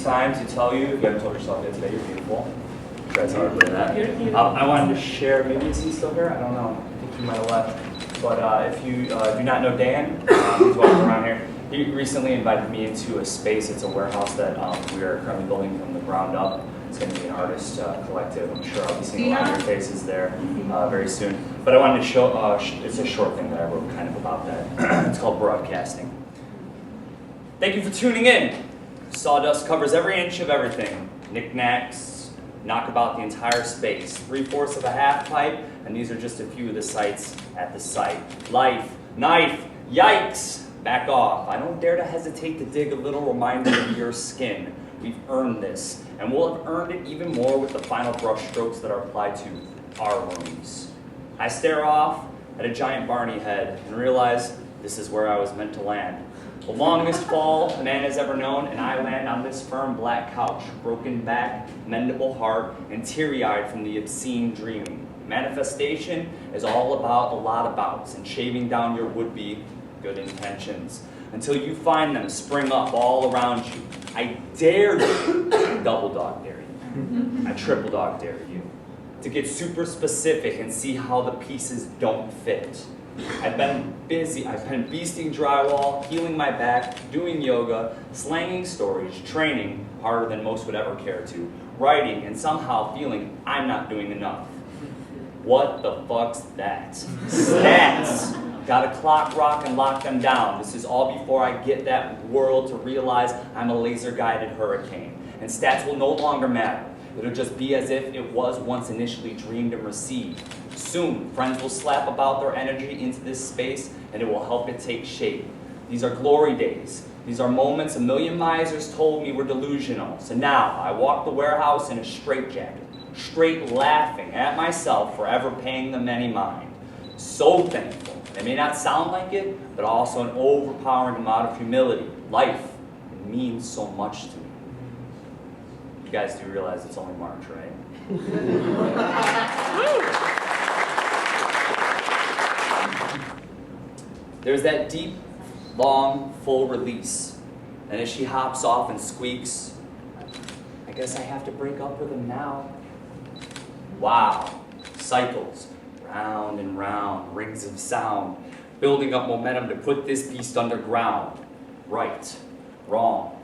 time to tell you, if you haven't told yourself yet today, you're beautiful. Try to hard that. I wanted to share, maybe is he still here? I don't know. I think he might have left. But if you do not know Dan, he's walking around here. He recently invited me into a space. It's a warehouse that we are currently building from the ground up. It's going to be an artist collective. I'm sure I'll be seeing a lot of your faces there very soon. But I wanted to show, it's a short thing that I wrote kind of about that. It's called Broadcasting. Thank you for tuning in. Sawdust covers every inch of everything. Knickknacks knock about the entire space. 3/4 of a half pipe, and these are just a few of the sites at the site. Life, knife, yikes, back off. I don't dare to hesitate to dig a little reminder of your skin. We've earned this, and we'll have earned it even more with the final brush strokes that are applied to our rooms. I stare off at a giant Barney head and realize this is where I was meant to land. The longest fall a man has ever known, and I land on this firm black couch, broken back, mendable heart, and teary-eyed from the obscene dreaming. Manifestation is all about a lot of bouts and shaving down your would-be good intentions until you find them spring up all around you. I dare you, double dog dare you, I triple dog dare you, to get super specific and see how the pieces don't fit. I've been busy, I've been beasting drywall, healing my back, doing yoga, slanging stories, training harder than most would ever care to, writing, and somehow feeling I'm not doing enough. What the fuck's that? Stats! Gotta clock, rock, and lock them down. This is all before I get that world to realize I'm a laser-guided hurricane. And stats will no longer matter. It'll just be as if it was once initially dreamed and received. Soon, friends will slap about their energy into this space, and it will help it take shape. These are glory days. These are moments a million misers told me were delusional. So now, I walk the warehouse in a straitjacket, straight laughing at myself for ever paying them any mind. So thankful. It may not sound like it, but also an overpowering amount of humility. Life means so much to me. You guys do realize it's only March, right? There's that deep, long, full release. And as she hops off and squeaks, I guess I have to break up with him now. Wow. Cycles. Round and round, rings of sound, building up momentum to put this beast underground. Right, wrong.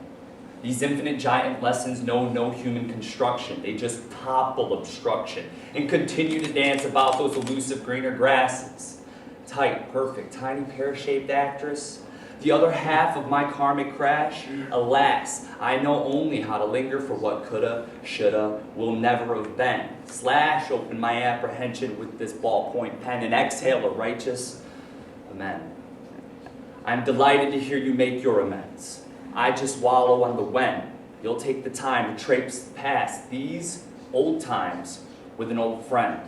These infinite giant lessons know no human construction. They just topple obstruction and continue to dance about those elusive greener grasses. Tight, perfect, tiny pear-shaped actress. The other half of my karmic crash, alas, I know only how to linger for what coulda, shoulda, will never have been. Slash open my apprehension with this ballpoint pen and exhale a righteous amen. I'm delighted to hear you make your amends. I just wallow on the when. You'll take the time to traipse past these old times with an old friend.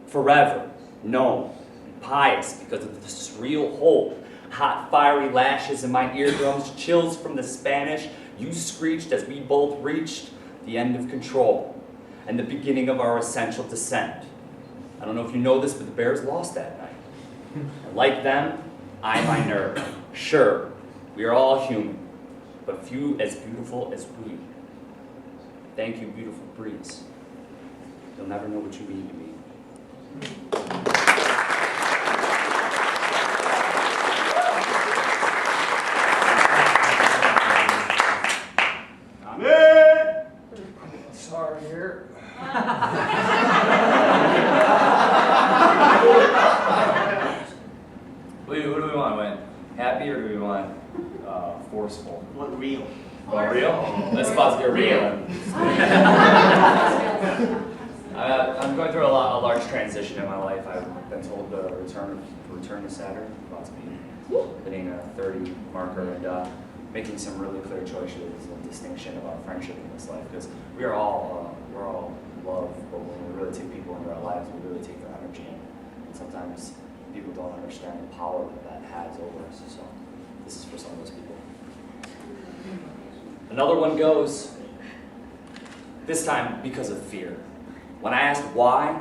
Forever, known, and pious because of this real hold. Hot, fiery lashes in my eardrums, chills from the Spanish. You screeched as we both reached the end of control and the beginning of our essential descent. I don't know if you know this, but the Bears lost that night. And like them, I my nerve. Sure, we are all human, but few as beautiful as we. Thank you, beautiful breeze. You'll never know what you mean to me. Sorry here. What do we want, Wayne? Happy or do we want forceful? What real? Oh, real? Let's about to get real. I'm going through a large transition in my life. I've been told the return to Saturn, about to be hitting a 30 marker and making some really clear choices and distinction about friendship in this life, because we're all love, but when we really take people into our lives, we really take their energy in. And sometimes people don't understand the power that has over us. So this is for some of those people. Another one goes, this time because of fear. When I ask why,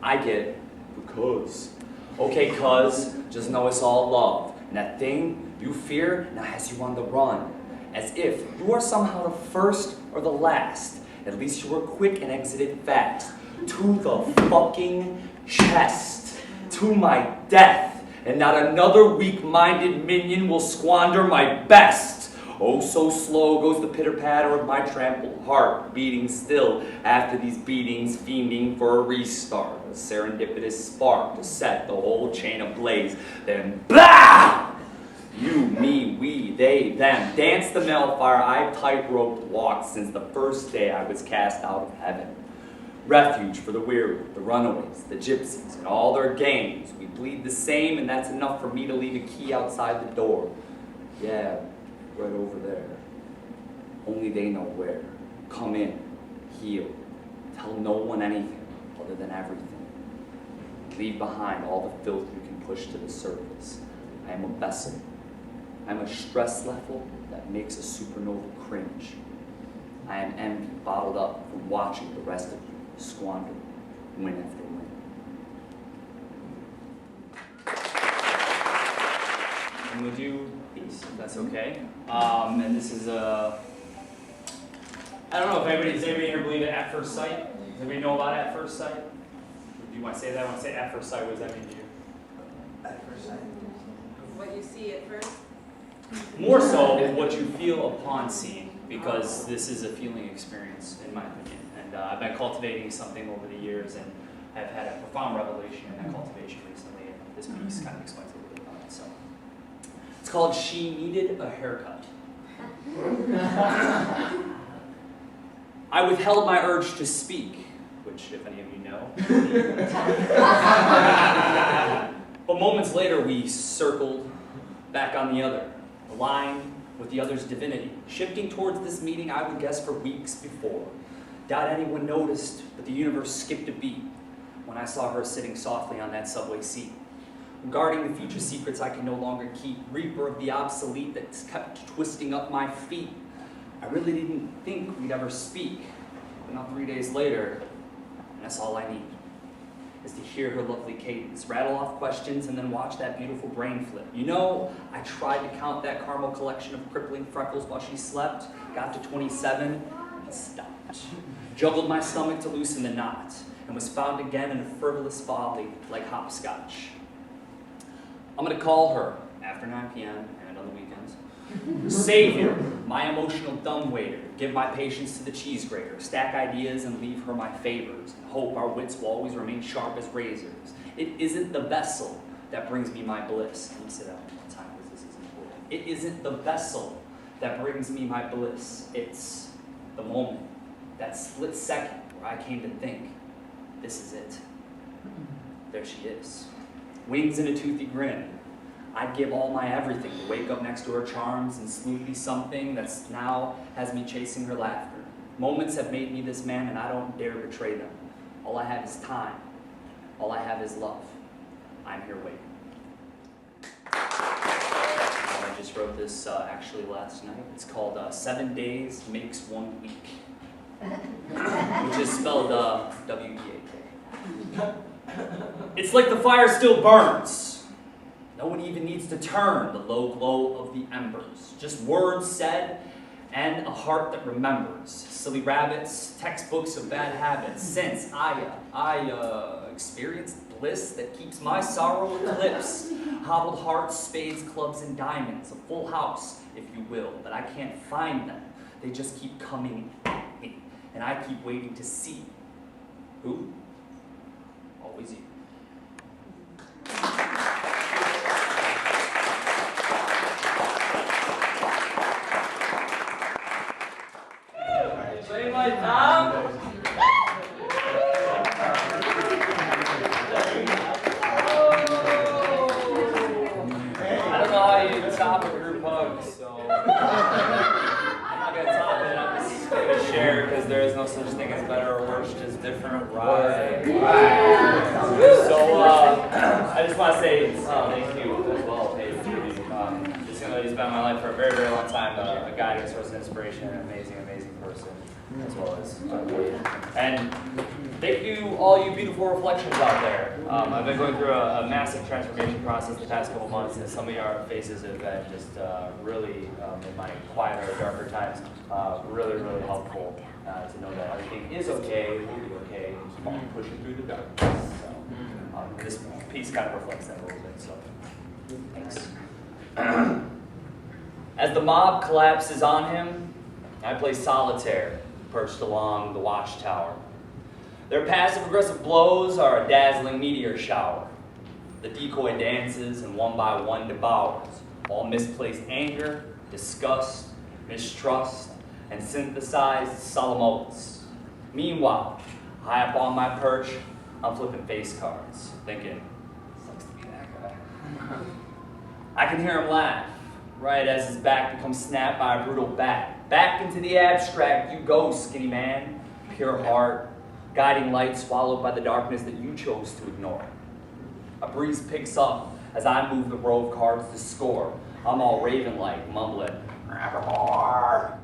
I get because. Okay, cuz, just know it's all love. And that thing you fear now has you on the run. as if you are somehow the first or the last. At least you were quick and exited fast. To the fucking chest. To my death. And not another weak-minded minion will squander my best. Oh, so slow goes the pitter-patter of my trampled heart, beating still after these beatings, fiending for a restart, a serendipitous spark to set the whole chain ablaze. Then, blah! You, me, we, they, them, dance the hellfire I tightrope walked since the first day I was cast out of heaven. Refuge for the weary, the runaways, the gypsies, and all their gangs. We bleed the same, and that's enough for me to leave a key outside the door. Yeah, right over there. Only they know where. Come in, heal. Tell no one anything other than everything. Leave behind all the filth you can push to the surface. I am a vessel. I am a stress level that makes a supernova cringe. I am envy bottled up from watching the rest of you squander win after win. I'm going to do these, if that's okay. And this is a, I don't know if does anybody here believe in at first sight? Does anybody know about at first sight? Do you want to say that? I want to say at first sight, what does that mean to you? At first sight. What you see at first? More so what you feel upon seeing, because this is a feeling experience, in my opinion. And I've been cultivating something over the years, and I've had a profound revelation in that cultivation recently, and this piece kind of explains a little bit about it. So, it's called She Needed a Haircut. I withheld my urge to speak, which, if any of you know. But moments later, we circled back on the other, aligned with the other's divinity, shifting towards this meeting I would guess for weeks before. Doubt anyone noticed, but the universe skipped a beat when I saw her sitting softly on that subway seat. Guarding the future secrets I can no longer keep, reaper of the obsolete that's kept twisting up my feet. I really didn't think we'd ever speak, but not 3 days later, and that's all I need, is to hear her lovely cadence, rattle off questions, and then watch that beautiful brain flip. You know, I tried to count that caramel collection of crippling freckles while she slept, got to 27, and stopped. Juggled my stomach to loosen the knot, and was found again in a frivolous folly like hopscotch. I'm gonna call her after 9 p.m. and on the weekends. Savior, my emotional dumbwaiter, give my patience to the cheese grater, stack ideas and leave her my favors, and hope our wits will always remain sharp as razors. It isn't the vessel that brings me my bliss. Let me say that one more time because this is important. It isn't the vessel that brings me my bliss. It's the moment, that split second where I came to think, this is it. There she is. Wings and a toothy grin. I'd give all my everything to wake up next to her charms and smoothly something that's now has me chasing her laughter. Moments have made me this man, and I don't dare betray them. All I have is time. All I have is love. I'm here waiting. I just wrote this actually last night. It's called 7 Days Makes 1 Week, which is spelled W-E-A-K. It's like the fire still burns. No one even needs to turn the low glow of the embers. Just words said and a heart that remembers. Silly rabbits, textbooks of bad habits. Since I experienced bliss that keeps my sorrow eclipsed. Hobbled hearts, spades, clubs, and diamonds. A full house, if you will, but I can't find them. They just keep coming at me, and I keep waiting to see. Who? Always you. Plainwhite Tom. I don't know how you top a group hug, so I'm not gonna top it. I'm just gonna share because there is no such thing as better or worse, just different. Right. So I just want to say thank you as well, Paige. It's gonna be spent my life for a very, very long time. A guiding source of inspiration, an amazing, amazing person, as well as and Thank you, all you beautiful reflections out there. I've been going through a massive transformation process the past couple months, and some of your faces have been just really, in my quieter, darker times, really, really helpful to know that everything is okay, will be okay, and keep on pushing through the darkness. So, this piece kind of reflects that a little bit, so thanks. As the mob collapses on him, I play solitaire, perched along the watchtower. Their passive-aggressive blows are a dazzling meteor shower. The decoy dances and one by one devours all misplaced anger, disgust, mistrust, and synthesized solemn oaths. Meanwhile, high up on my perch, I'm flipping face cards, thinking, sucks to be that guy. I can hear him laugh, right as his back becomes snapped by a brutal bat. Back into the abstract you go, skinny man, pure heart, guiding light swallowed by the darkness that you chose to ignore. A breeze picks up as I move the row of cards to score. I'm all raven-like, mumbling, "Nevermore."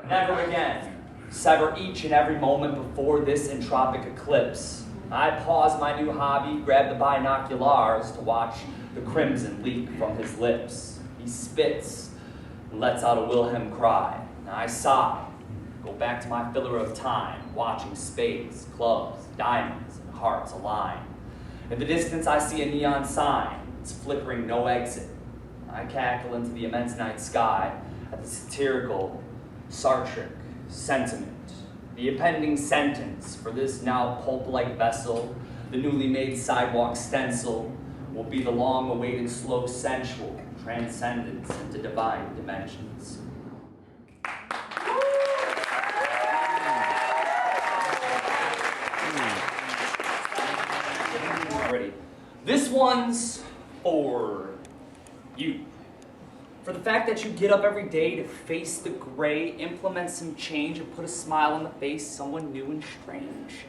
Never again. Sever each and every moment before this entropic eclipse. I pause my new hobby, grab the binoculars to watch the crimson leak from his lips. He spits and lets out a Wilhelm cry. I sigh. Go back to my filler of time, watching spades, clubs, diamonds, and hearts align. In the distance, I see a neon sign. It's flickering, no exit. I cackle into the immense night sky at the satirical, sartric sentiment. The appending sentence for this now pulp-like vessel, the newly made sidewalk stencil, will be the long-awaited slow sensual transcendence into divine dimensions. Ready. This one's for you. For the fact that you get up every day to face the gray, implement some change, and put a smile on the face of someone new and strange.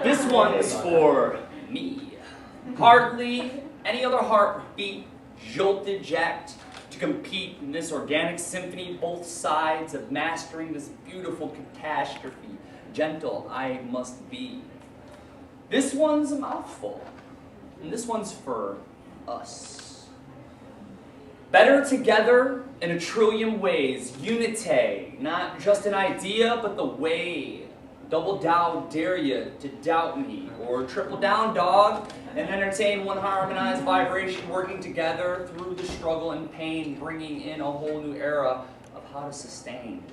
This one's for me. Hardly any other heartbeat, jolted, jacked, to compete in this organic symphony, both sides of mastering this beautiful catastrophe. Gentle I must be. This one's a mouthful, and this one's for us. Better together in a trillion ways, unite, not just an idea, but the way. Double down, dare you to doubt me, or triple down, dog, and entertain one harmonized vibration, working together through the struggle and pain, bringing in a whole new era of how to sustain.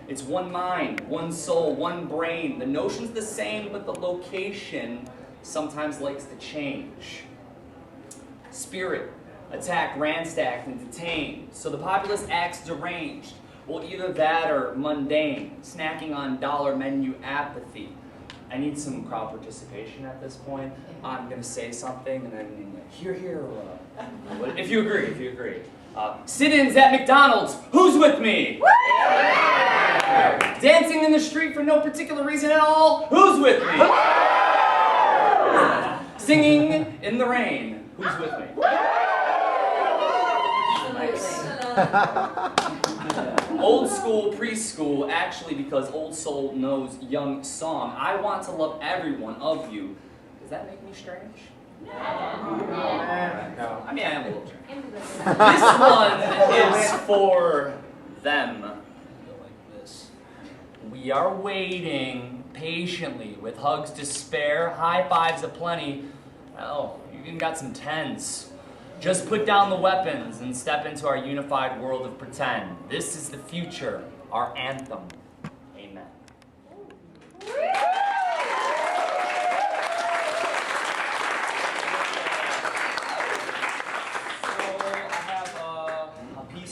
It's one mind, one soul, one brain. The notion's the same, but the location sometimes likes to change. Spirit, attacked, ransacked, and detained. So the populace acts deranged. Well, either that or mundane, snacking on dollar menu apathy. I need some crowd participation at this point. I'm gonna say something, and then hear, if you agree. Sit-ins at McDonald's. Who's with me? Dancing in the street for no particular reason at all. Who's with me? Singing in the rain. Who's with me? Old school, preschool, actually because old soul knows young song. I want to love every one of you. Does that make me strange? No. I mean, I am a little strange. This one is for them. Like this. We are waiting patiently with hugs to spare, high fives aplenty. Oh, you even got some tens. Just put down the weapons and step into our unified world of pretend. This is the future, our anthem. Amen.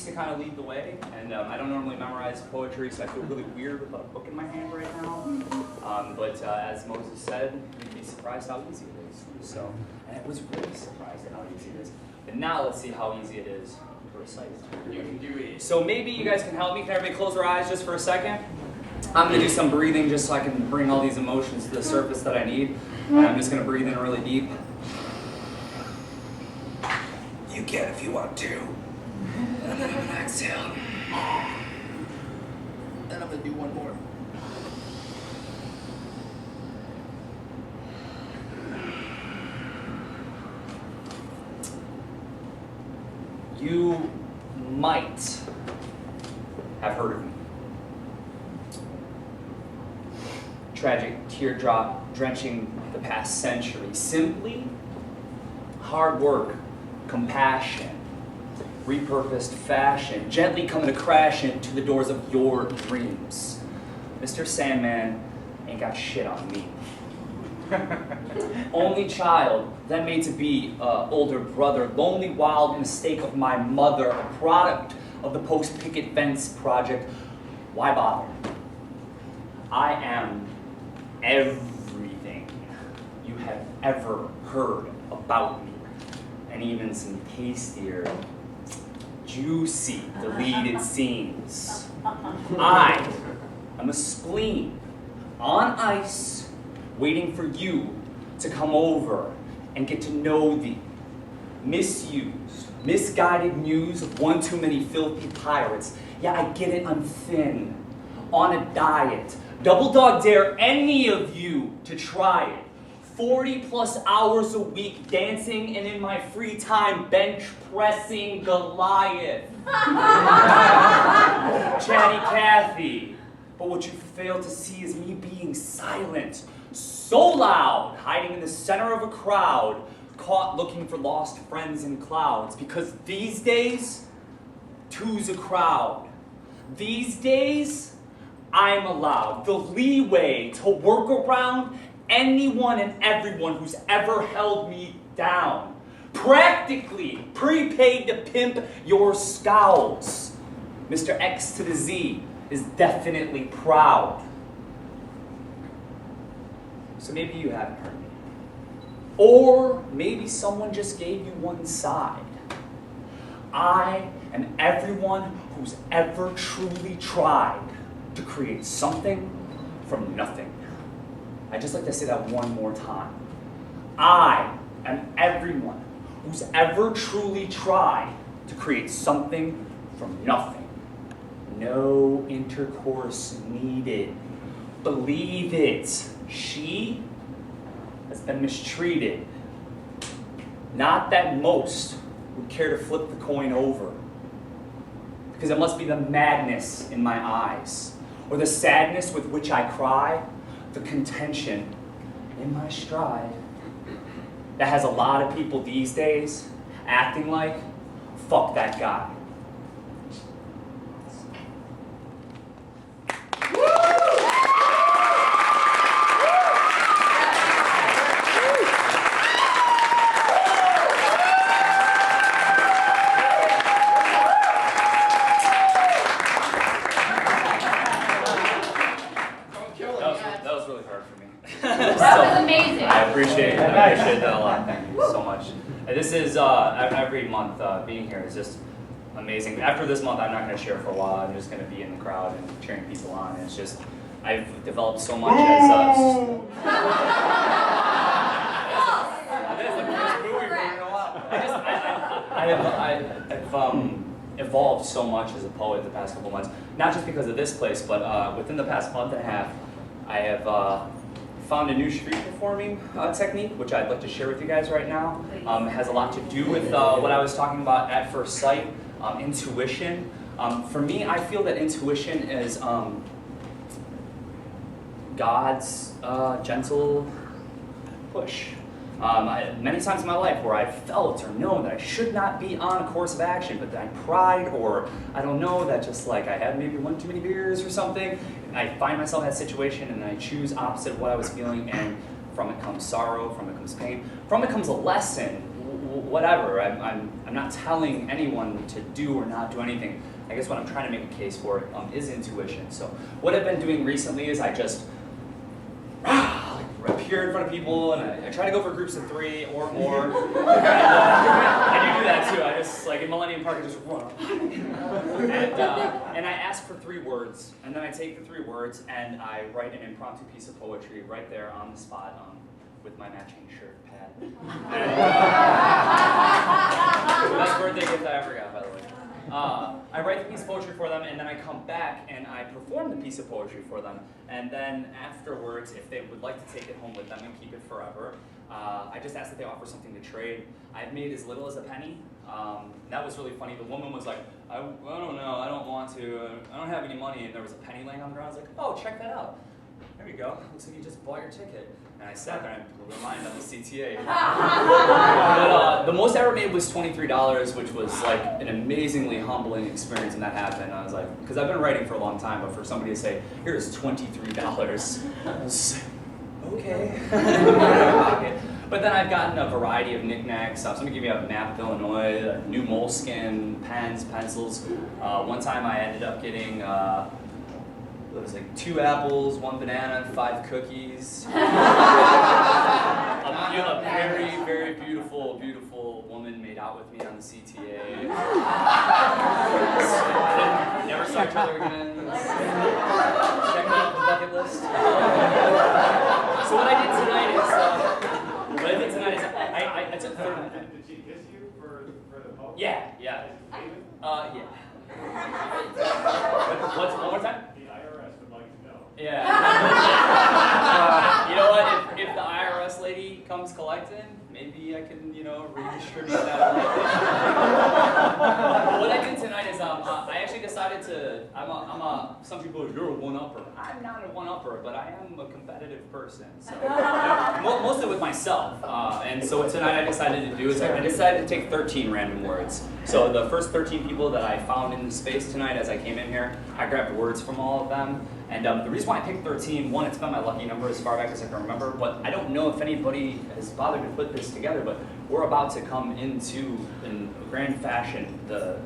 To kind of lead the way, and I don't normally memorize poetry, so I feel really weird with a book in my hand right now. But as Moses said, you'd be surprised how easy it is. So, and it was really surprising how easy it is. And now let's see how easy it is to recite it. You can do it. So maybe you guys can help me. Can everybody close their eyes just for a second? I'm going to do some breathing just so I can bring all these emotions to the surface that I need. And I'm just going to breathe in really deep. You can if you want to. And then I'm going to exhale. and I'm gonna do one more. You might have heard of me. Tragic teardrop drenching the past century. Simply hard work, compassion, repurposed fashion, gently coming to crash into the doors of your dreams. Mr. Sandman ain't got shit on me. Only child, then made to be older brother, lonely wild mistake of my mother, a product of the post-picket fence project. Why bother? I am everything you have ever heard about me, and even some tastier, juicy deleted scenes. I am a spleen on ice, waiting for you to come over and get to know the misused, misguided news of one too many filthy pirates. Yeah, I get it, I'm thin, on a diet. Double dog dare any of you to try it. 40 plus hours a week dancing and in my free time bench pressing Goliath. Chatty Cathy. But what you fail to see is me being silent, so loud, hiding in the center of a crowd, caught looking for lost friends in clouds. Because these days, two's a crowd. These days, I'm allowed the leeway to work around anyone and everyone who's ever held me down. Practically prepaid to pimp your scowls. Mr. X to the Z is definitely proud. So maybe you haven't heard me. Or maybe someone just gave you one side. I am everyone who's ever truly tried to create something from nothing. I'd just like to say that one more time. I am everyone who's ever truly tried to create something from nothing. No intercourse needed. Believe it. She has been mistreated. Not that most would care to flip the coin over. Because it must be the madness in my eyes, or the sadness with which I cry, the contention in my stride, that has a lot of people these days acting like, fuck that guy. That was really hard for me. That was amazing. I appreciate that a lot. Thank you so much. And this is every month being here is just amazing. After this month, I'm not going to share for a while. I'm just going to be in the crowd and cheering people on. And it's just I've developed so much as I've evolved so much as a poet the past couple months. Not just because of this place, but within the past month and a half, I have found a new street performing technique, which I'd like to share with you guys right now. It has a lot to do with what I was talking about at first sight, intuition. For me, I feel that intuition is God's gentle push. Many times in my life where I've felt or known that I should not be on a course of action, but that I pride, or I don't know, that just like I had maybe one too many beers or something, I find myself in that situation and I choose opposite of what I was feeling, and from it comes sorrow, from it comes pain, from it comes a lesson, whatever. I'm not telling anyone to do or not do anything. I guess what I'm trying to make a case for is intuition. So what I've been doing recently is I just appear in front of people, and I try to go for groups of 3 or more. I do that too. I just, like in Millennium Park, I just run up. And I ask for 3 words, and then I take the 3 words, and I write an impromptu piece of poetry right there on the spot with my matching shirt pad. And, best birthday gift I ever got, by the way. I write the piece of poetry for them, and then I come back and I perform the piece of poetry for them. And then afterwards, if they would like to take it home with them and keep it forever, I just ask that they offer something to trade. I've made as little as a penny. That was really funny. The woman was like, I don't know, I don't want to, I don't have any money. And there was a penny laying on the ground. I was like, oh, check that out. There you go. Looks like you just bought your ticket. And I sat there and blew my mind on the CTA. But, the most I ever made was $23, which was like an amazingly humbling experience when that happened. I was like, because I've been writing for a long time, but for somebody to say, here's $23, I was like, okay. But then I've gotten a variety of knickknacks. So I'm going to give you a map of Illinois, new moleskin, pens, pencils. One time I ended up getting it was like 2 apples, 1 banana, 5 cookies. A very, very beautiful, beautiful woman made out with me on the CTA. Never saw each other again. Check me off the bucket list. So what I did tonight is, I took 30. Did she kiss you for the poem? Yeah. Yeah. What's one more time? The IRS would like to know. Yeah. You know what? If the IRS lady comes collecting, maybe I can, redistribute that. What I did tonight is I actually decided to. Some people are, you're a one-upper. I'm not a one-upper, but I am a competitive person. So mostly with myself. And so what tonight I decided to do is I decided to take 13 random words. So the first 13 people that I found in the space tonight as I came in here, I grabbed words from all of them. And the reason why I picked 13, one, it's been my lucky number as far back as I can remember, but I don't know if anybody has bothered to put this together, but we're about to come into, in grand fashion, the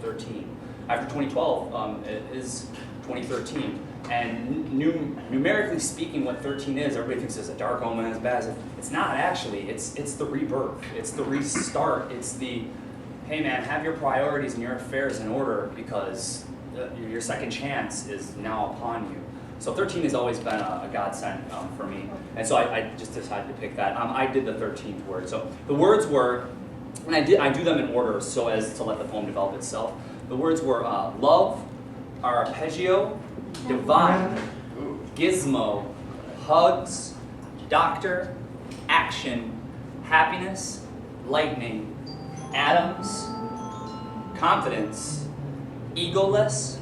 13. After 2012, it is 2013. And numerically speaking, what 13 is, everybody thinks it's a dark omen, as bad as it's not actually. It's the rebirth. It's the restart. It's the, hey man, have your priorities and your affairs in order because your second chance is now upon you. So 13 has always been a godsend for me. And so I just decided to pick that. I did the 13th word. So the words were, and I do them in order so as to let the poem develop itself. The words were love, arpeggio, divine, gizmo, hugs, doctor, action, happiness, lightning, atoms, confidence, egoless,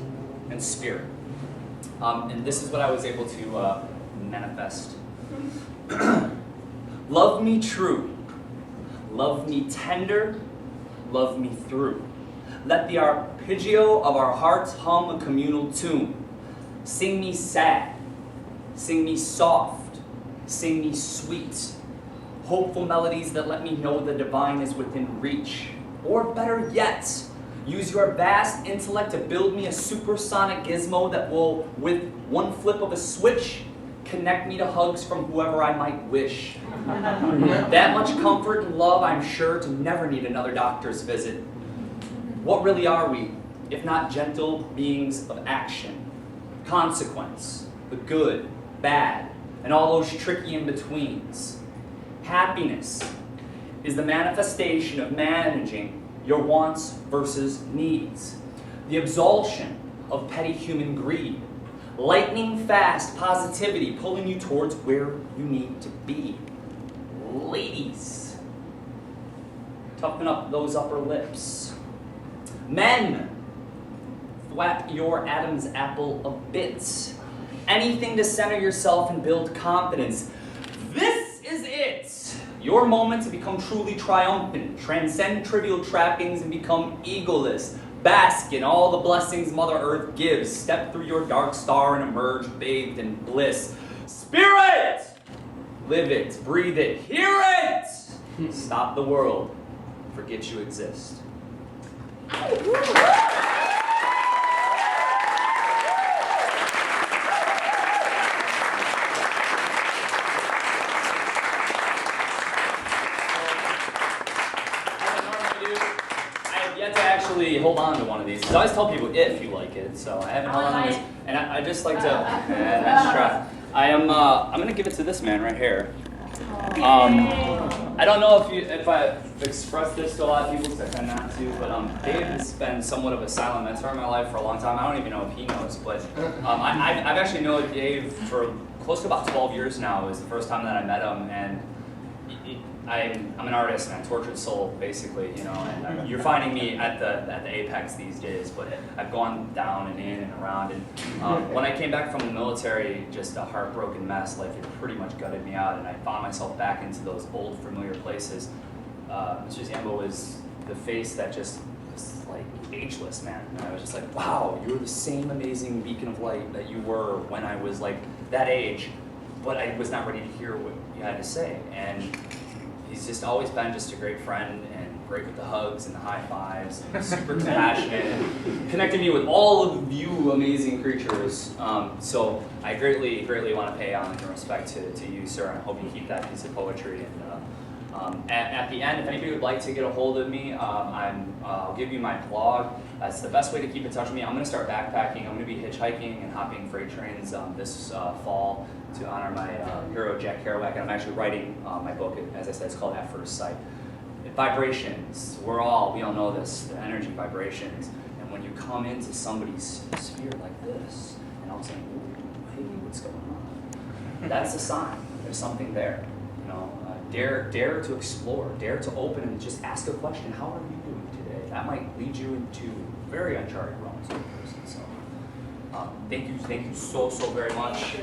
and spirit. And this is what I was able to manifest. Love me true, love me tender, love me through. Let the arpeggio of our hearts hum a communal tune. Sing me sad, sing me soft, sing me sweet. Hopeful melodies that let me know the divine is within reach. Or better yet, use your vast intellect to build me a supersonic gizmo that will, with one flip of a switch, connect me to hugs from whoever I might wish. That much comfort and love, I'm sure, to never need another doctor's visit. What really are we, if not gentle beings of action, consequence, the good, bad, and all those tricky in-betweens? Happiness is the manifestation of managing your wants versus needs, the absolution of petty human greed, lightning fast positivity pulling you towards where you need to be. Ladies, toughen up those upper lips. Men, thwap your Adam's apple a bit. Anything to center yourself and build confidence. This is it. Your moment to become truly triumphant, transcend trivial trappings and become egoless. Bask in all the blessings Mother Earth gives. Step through your dark star and emerge bathed in bliss. Spirit! Live it, breathe it, hear it! Stop the world. Forget you exist. Hold on to one of these. I always tell people if you like it, so I haven't held on to this, and I just like to. Nice try. I'm gonna give it to this man right here. I don't know if I've expressed this to a lot of people, because I tend not to, but Dave has been somewhat of a silent mentor in my life for a long time. I don't even know if he knows, but I've actually known Dave for close to about 12 years now. It was the first time that I met him, and I'm an artist and I'm a tortured soul, basically, you know, and you're finding me at the apex these days, but I've gone down and in and around, and when I came back from the military, just a heartbroken mess, like it pretty much gutted me out, and I found myself back into those old familiar places. Mr. Zambo was the face that just was like ageless, man, and I was just like, wow, you're the same amazing beacon of light that you were when I was like that age, but I was not ready to hear what you had to say, and he's just always been just a great friend and great with the hugs and the high fives and super compassionate and connected me with all of you amazing creatures. So I greatly want to pay homage and respect to you, sir, and I hope you keep that piece of poetry. And at the end, if anybody would like to get a hold of me, I'll give you my blog. That's the best way to keep in touch with me. I'm going to start backpacking. I'm going to be hitchhiking and hopping freight trains this fall to honor my hero, Jack Kerouac. And I'm actually writing my book. As I said, it's called At First Sight. Vibrations. We all know this, the energy vibrations. And when you come into somebody's sphere like this, and all of a sudden, ooh, hey, what's going on? That's a sign. There's something there. You know, dare to explore, dare to open and just ask a question. How are you doing today? That might lead you into very uncharted realms of a person. So, thank you so very much.